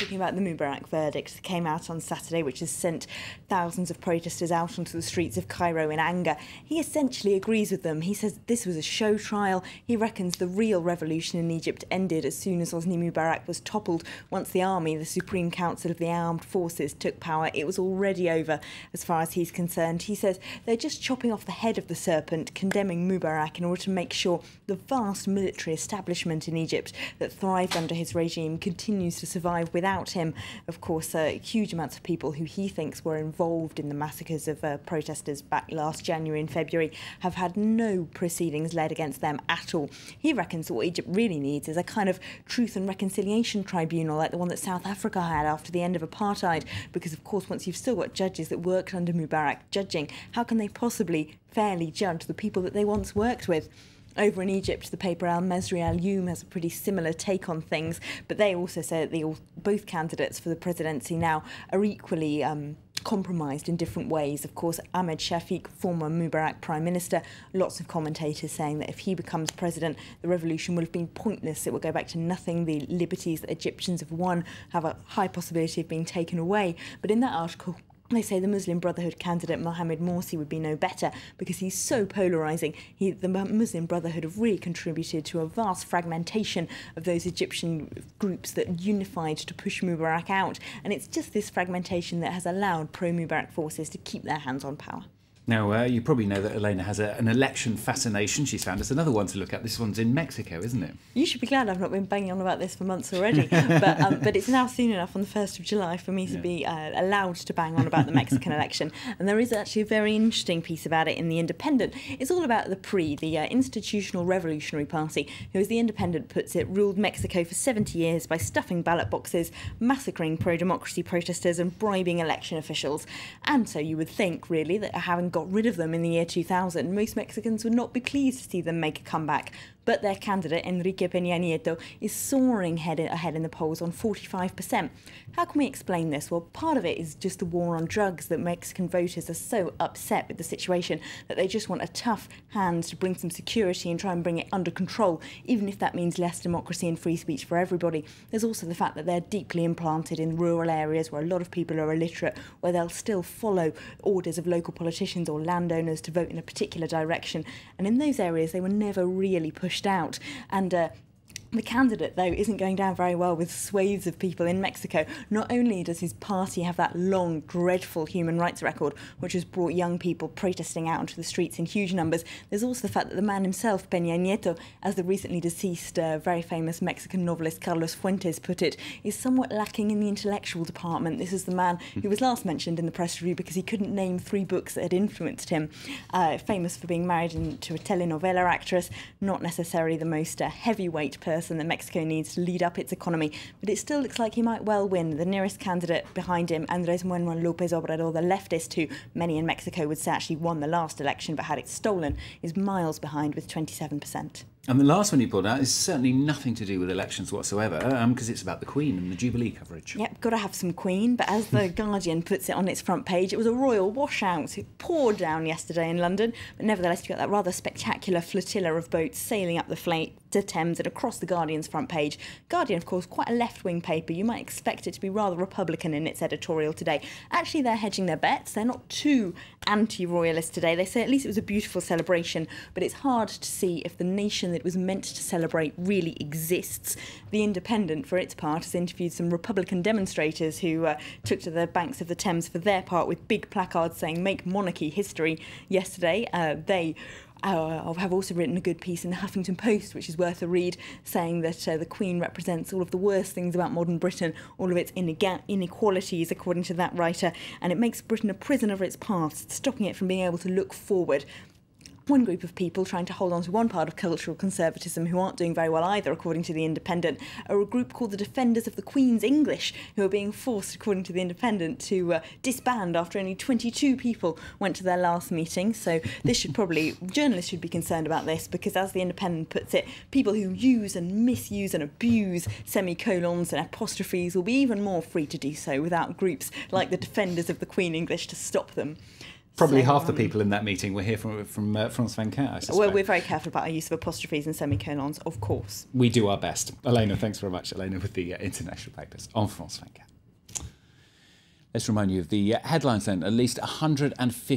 talking about the Mubarak verdict that came out on Saturday, which has sent thousands of protesters out onto the streets of Cairo in anger. He essentially agrees with them. He says this was a show trial. He reckons the real revolution in Egypt ended as soon as Hosni Mubarak was toppled. Once the army, the Supreme Council of the Armed Forces, took power, it was already over as far as he's concerned. He says they're just chopping off the head of the serpent, condemning Mubarak in order to make sure the vast military establishment in Egypt that thrived under his regime continues to survive without him. Of course, huge amounts of people who he thinks were involved in the massacres of protesters back last January and February have had no proceedings led against them at all. He reckons what Egypt really needs is a kind of truth and reconciliation tribunal like the one that South Africa had after the end of apartheid, because of course once you've still got judges that worked under Mubarak judging, how can they possibly fairly judge the people that they once worked with? Over in Egypt, the paper Al Masri Al Youm has a pretty similar take on things, but they also say that both candidates for the presidency now are equally compromised in different ways. Of course, Ahmed Shafiq, former Mubarak Prime Minister, lots of commentators saying that if he becomes president, the revolution will have been pointless. It will go back to nothing. The liberties that Egyptians have won have a high possibility of being taken away. But in that article, they say the Muslim Brotherhood candidate Mohamed Morsi would be no better because he's so polarising. The Muslim Brotherhood have really contributed to a vast fragmentation of those Egyptian groups that unified to push Mubarak out. And it's just this fragmentation that has allowed pro-Mubarak forces to keep their hands on power. Now, you probably know that Elena has an election fascination. She's found us another one to look at. This one's in Mexico, isn't it? You should be glad I've not been banging on about this for months already. But it's now soon enough on the 1st of July for me to be allowed to bang on about the Mexican election. And there is actually a very interesting piece about it in The Independent. It's all about the PRI, the Institutional Revolutionary Party, who, as The Independent puts it, ruled Mexico for 70 years by stuffing ballot boxes, massacring pro-democracy protesters and bribing election officials. And so you would think, really, that having got rid of them in the year 2000, most Mexicans would not be pleased to see them make a comeback. But their candidate, Enrique Peña Nieto, is soaring ahead in the polls on 45%. How can we explain this? Well, part of it is just the war on drugs, that Mexican voters are so upset with the situation that they just want a tough hand to bring some security and try and bring it under control, even if that means less democracy and free speech for everybody. There's also the fact that they're deeply implanted in rural areas where a lot of people are illiterate, where they'll still follow orders of local politicians or landowners to vote in a particular direction. And in those areas, they were never really pushed out. And the candidate, though, isn't going down very well with swathes of people in Mexico. Not only does his party have that long, dreadful human rights record, which has brought young people protesting out onto the streets in huge numbers, there's also the fact that the man himself, Peña Nieto, as the recently deceased, very famous Mexican novelist Carlos Fuentes put it, is somewhat lacking in the intellectual department. This is the man who was last mentioned in the press review because he couldn't name 3 books that had influenced him. Famous for being married to a telenovela actress, not necessarily the most heavyweight person that Mexico needs to lead up its economy, but it still looks like he might well win. The nearest candidate behind him, Andrés Manuel López Obrador, the leftist, who many in Mexico would say actually won the last election but had it stolen, is miles behind with 27%. And the last one you pulled out is certainly nothing to do with elections whatsoever, because it's about the Queen and the Jubilee coverage. Yep, got to have some Queen, but as The Guardian puts it on its front page, it was a royal washout. It poured down yesterday in London, but nevertheless you got that rather spectacular flotilla of boats sailing up the Thames and across the Guardian's front page. Guardian, of course, quite a left-wing paper. You might expect it to be rather Republican in its editorial today. Actually, they're hedging their bets. They're not too anti-royalist today. They say at least it was a beautiful celebration, but it's hard to see if the nation that it was meant to celebrate really exists. The Independent, for its part, has interviewed some Republican demonstrators who took to the banks of the Thames for their part with big placards saying "Make Monarchy History" yesterday. They have also written a good piece in the Huffington Post, which is worth a read, saying that the Queen represents all of the worst things about modern Britain, all of its inequalities, according to that writer, and it makes Britain a prisoner of its past, stopping it from being able to look forward. One group of people trying to hold on to one part of cultural conservatism who aren't doing very well either, according to The Independent, are a group called the Defenders of the Queen's English, who are being forced, according to The Independent, to disband after only 22 people went to their last meeting. So journalists should be concerned about this, because as The Independent puts it, people who use and misuse and abuse semicolons and apostrophes will be even more free to do so without groups like the Defenders of the Queen English to stop them. Probably half the people in that meeting were here from France 24, I suspect. Well, we're very careful about our use of apostrophes and semicolons, of course. We do our best. Elena, thanks very much. Elena with the international papers on France 24. Let's remind you of the headlines then. At least 150